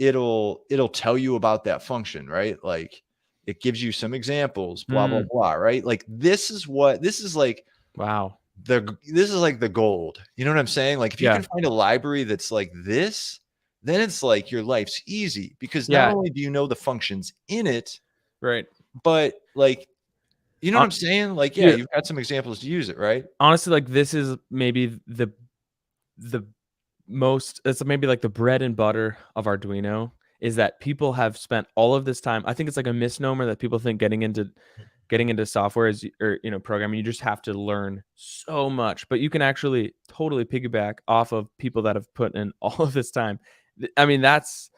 it'll tell you about that function, right? Like it gives you some examples, blah, blah, blah, right? Like this is like, Wow. this is like the gold. You know what I'm saying? Like if you can find a library that's like this, then it's like your life's easy, because not only do you know the functions in it, right, but like, you know what I'm saying? Like, yeah, you've got some examples to use it, right? Honestly, like this is maybe the most, it's maybe like the bread and butter of Arduino, is that people have spent all of this time. I think it's like a misnomer that people think getting into software is, or programming, you just have to learn so much, but you can actually totally piggyback off of people that have put in all of this time. I mean, that's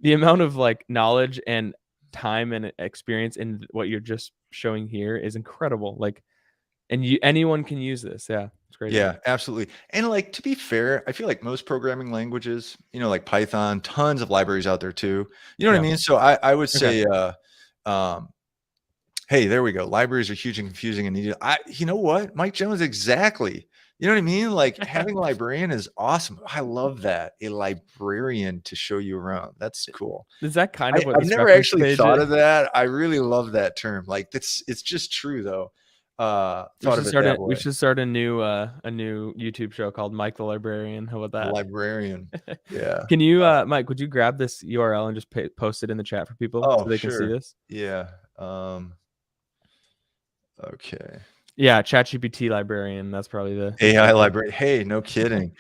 the amount of like knowledge and time and experience in what you're just showing here is incredible. Like, and anyone can use this. Yeah, it's great. Yeah, absolutely. And like, to be fair, I feel like most programming languages, like Python, tons of libraries out there too. You know what I mean? So I would say, hey, there we go. Libraries are huge and confusing and needed. You know what? Mike Jones, exactly. You know what I mean? Like having a librarian is awesome. I love that. A librarian to show you around. That's cool. Is that kind of what I've never actually thought of that. I really love that term. Like it's just true though. We should start a new YouTube show called Mike the Librarian. How about that? The librarian. Yeah. Can you, Mike, would you grab this URL and just post it in the chat for people so they can see this? Yeah. Okay. Yeah, ChatGPT librarian. That's probably the AI library. Hey, no kidding.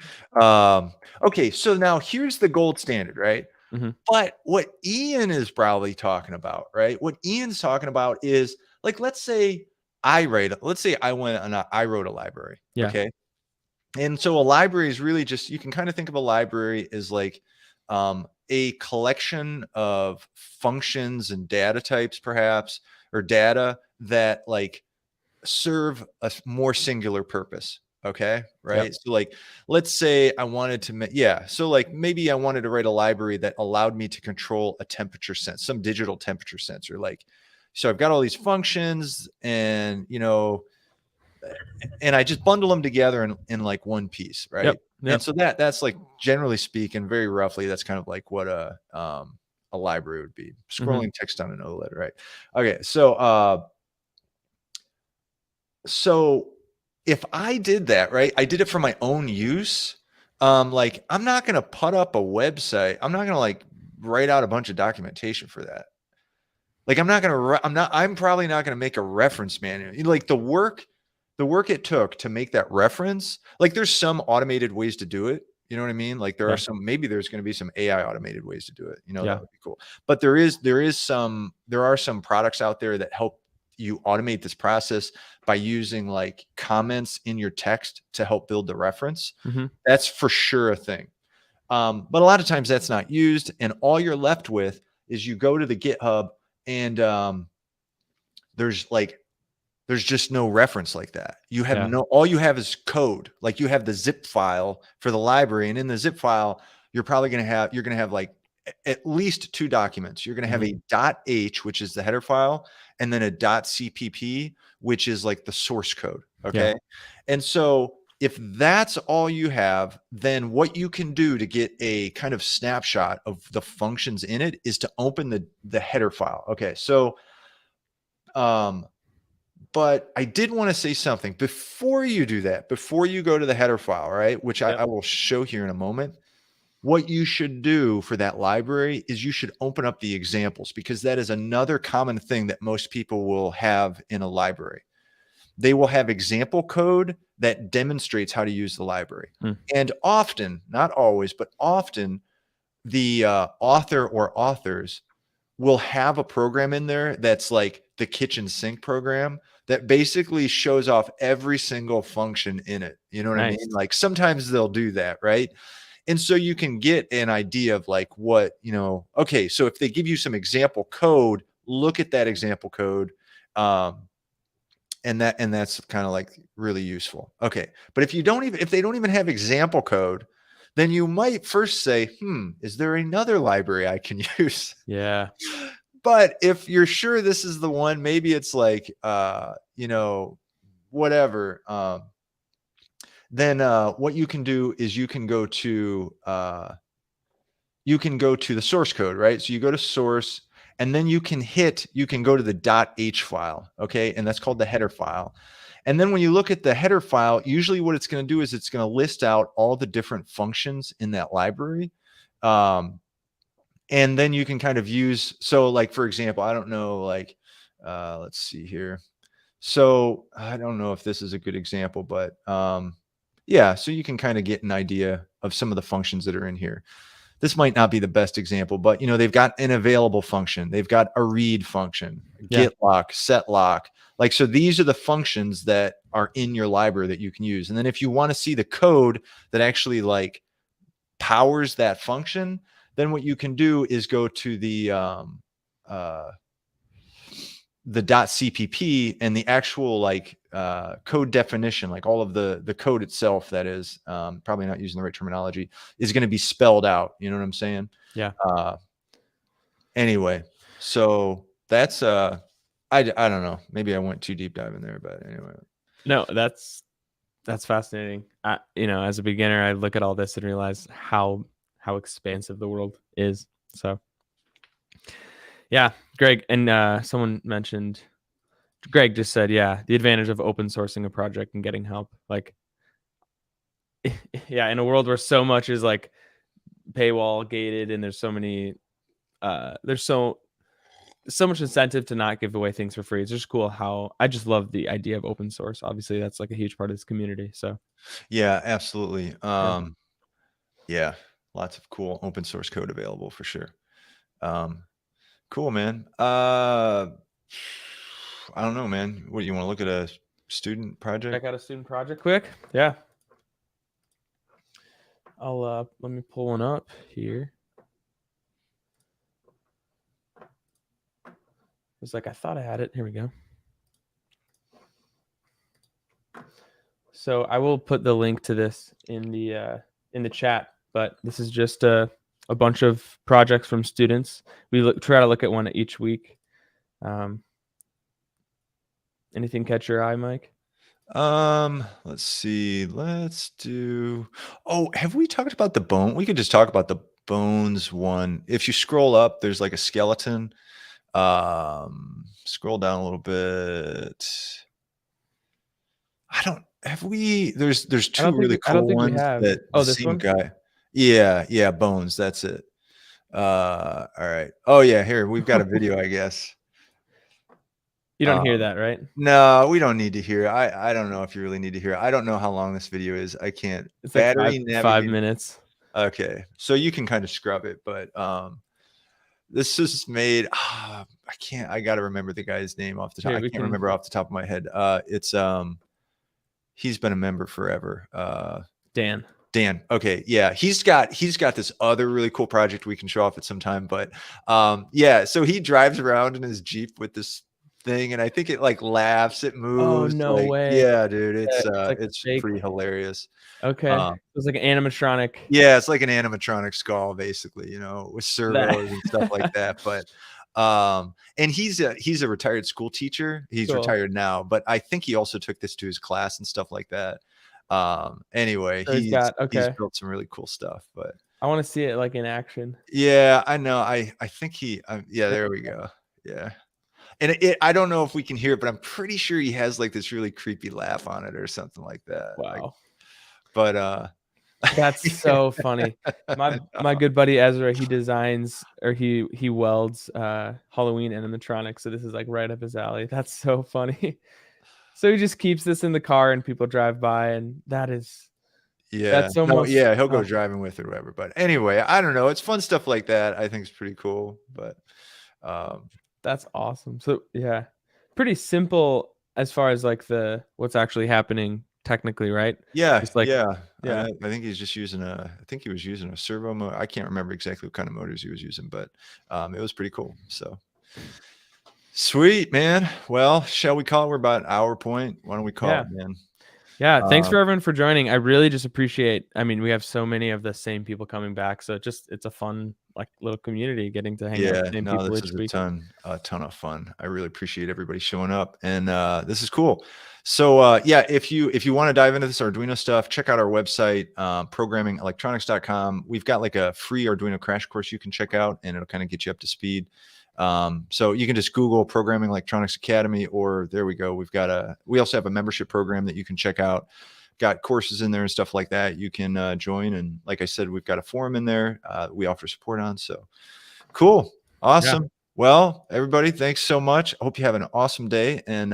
Okay, so now here's the gold standard, right? Mhm. But what Ian is probably talking about, right? What Ian's talking about is like, let's say I wrote a library. Yeah. Okay. And so a library is really just, you can kind of think of a library as like a collection of functions and data types, perhaps, or data that like serve a more singular purpose. Okay. Yep. Right. So, like, let's say I wanted to, yeah. So, like, maybe I wanted to write a library that allowed me to control a temperature sense, some digital temperature sensor. Like, so I've got all these functions and, and I just bundle them together in like one piece. Yep. Right. And Yep. so that's like, generally speaking, very roughly, that's kind of like what a library would be, Mhm. scrolling text on an OLED. Right. Okay. So if I did that, right, I did it for my own use. Like, I'm not going to put up a website. I'm not going to like write out a bunch of documentation for that. Like, I'm probably not going to make a reference manual. Like the work it took to make that reference, like there's some automated ways to do it. You know what I mean? Like Yeah. maybe there's going to be some AI automated ways to do it. Yeah. That would be cool. But there are some products out there that help you automate this process by using like comments in your text to help build the reference. Mhm. That's for sure a thing. But a lot of times that's not used. And all you're left with is you go to the GitHub and there's like there's just no reference like that. Yeah. All you have is code. Like, you have the zip file for the library. And in the zip file, you're going to have like at least two documents. You're going to have Mhm. a .h, which is the header file, and then a .cpp, which is like the source code. Yeah. Okay. And so if that's all you have, then what you can do to get a kind of snapshot of the functions in it is to open the header file. Okay. So, but I did want to say something before you do that, before you go to the header file, right? Which I Yep. will show here in a moment. What you should do for that library is you should open up the examples, because that is another common thing that most people will have in a library. They will have example code that demonstrates how to use the library. Mm. And often, not always, but often, the author or authors will have a program in there that's like the kitchen sink program that basically shows off every single function in it. You know what I mean? Nice. Like, sometimes they'll do that, right? And so you can get an idea of like what, okay, so if they give you some example code, look at that example code. And that's kind of like really useful. Okay. But if they don't even have example code, then you might first say, is there another library I can use? Yeah. But if you're sure this is the one, maybe it's like, whatever. Then what you can do is you can go to the source code, right? So you go to source, and then you can go to the .h file, okay? And that's called the header file. And then when you look at the header file, usually what it's going to do is it's going to list out all the different functions in that library. And then you can kind of use, so like, for example, I don't know, like, let's see here. So I don't know if this is a good example, but yeah, so you can kind of get an idea of some of the functions that are in here. This might not be the best example, but they've got an available function. They've got a read function, Yeah. get lock, set lock. Like, so these are the functions that are in your library that you can use. And then if you want to see the code that actually like powers that function, then what you can do is go to the .cpp, and the actual like code definition, like all of the code itself, that is probably not using the right terminology, is going to be spelled out. You know what I'm saying? Yeah. Anyway, so that's I don't know. Maybe I went too deep dive in there, but anyway. No, that's fascinating. As a beginner, I look at all this and realize how expansive the world is. So, yeah, Greg, and someone mentioned, Greg just said, yeah, the advantage of open sourcing a project and getting help. Like, yeah, in a world where so much is like paywall gated and there's so many, there's so so much incentive to not give away things for free. It's just cool how I just love the idea of open source. Obviously, that's like a huge part of this community. So Yeah, absolutely. yeah, Yeah, lots of cool open source code available for sure. Um, cool, man. I don't know, man. What, you want to look at a student project? check out a student project quick. Yeah, I'll let me pull one up here. It's like I thought I had it. Here we go. So I will put the link to this in the chat. But this is just a bunch of projects from students. We try to look at one each week. Anything catch your eye, Mike? Let's see. Let's do. Oh, have we talked about the bone? We could just talk about the bones one. If you scroll up, there's like a skeleton. Scroll down a little bit. I don't have we there's two really I don't cool think we ones have. that the Oh, this same one? guy. Yeah, yeah, bones, that's it. All right. Oh yeah, here we've got a video, I guess. You don't hear Um, that, right? no, we don't need to hear. I don't know if you really need to hear. I don't know how long this video is. I can't. It's like Battery 5 navigate. minutes. Okay, so you can kind of scrub it, but this is made. I can't. I got to remember the guy's name off the top. Here I we can't can. remember off the top of my head. It's he's been a member forever. Dan. Dan. Okay. Yeah. He's got this other really cool project we can show off at some time. But yeah, so he drives around in his Jeep with this thing, and I think it like laughs, it Oh moves. no Like, way! yeah, dude, Yeah, it's like it's fake. pretty hilarious. Okay, it's like an animatronic. Yeah, it's like an animatronic skull, basically, with That servos and stuff like that. But and he's a retired school teacher. He's cool. retired now, but I think he also took this to his class and stuff like that. Anyway, So he's got he's okay. built some really cool stuff. But I want to see it like in action. yeah, I know. I think yeah, there we go. Yeah. And I don't know if we can hear it, but I'm pretty sure he has like this really creepy laugh on it or something like that. Like, Wow, but that's so funny. My good buddy Ezra, he designs or he welds Halloween animatronics. So this is like right up his alley. That's so funny. So he just keeps this in the car and people drive by, and yeah. that's No, almost yeah, he'll go driving with it or whatever. But anyway, I don't know. It's fun stuff like that. I think it's pretty cool. But that's awesome. So yeah, pretty simple as far as like what's actually happening technically, right? yeah, Just like yeah. yeah, I think he's just using I think he was using a servo motor. I can't remember exactly what kind of motors he was using, but it was pretty cool. So sweet, man. Well, shall we call it? We're about an hour point. Why don't we call yeah. it, man? Yeah, thanks Um, for everyone for joining. I really just appreciate. I mean, we have so many of the same people coming back, so it's a fun like little community getting to hang out with Yeah, the same no, people this each is week. a ton of fun. I really appreciate everybody showing up, and this is cool. So yeah, if you want to dive into this Arduino stuff, check out our website, programmingelectronics.com. We've got like a free Arduino crash course you can check out, and it'll kind of get you up to speed. So you can just Google Programming Electronics Academy, or there we go. We also have a membership program that you can check out. Got courses in there and stuff like that. You can join, and like I said, we've got a forum in there we offer support on. So cool. Awesome. Yeah, Well, everybody, thanks so much. I hope you have an awesome day. And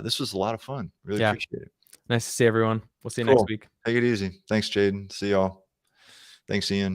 this was a lot of fun. Really yeah. appreciate it. Nice to see everyone. We'll see you next Cool. week. Take it easy. Thanks, Jaden. See y'all. Thanks, Ian.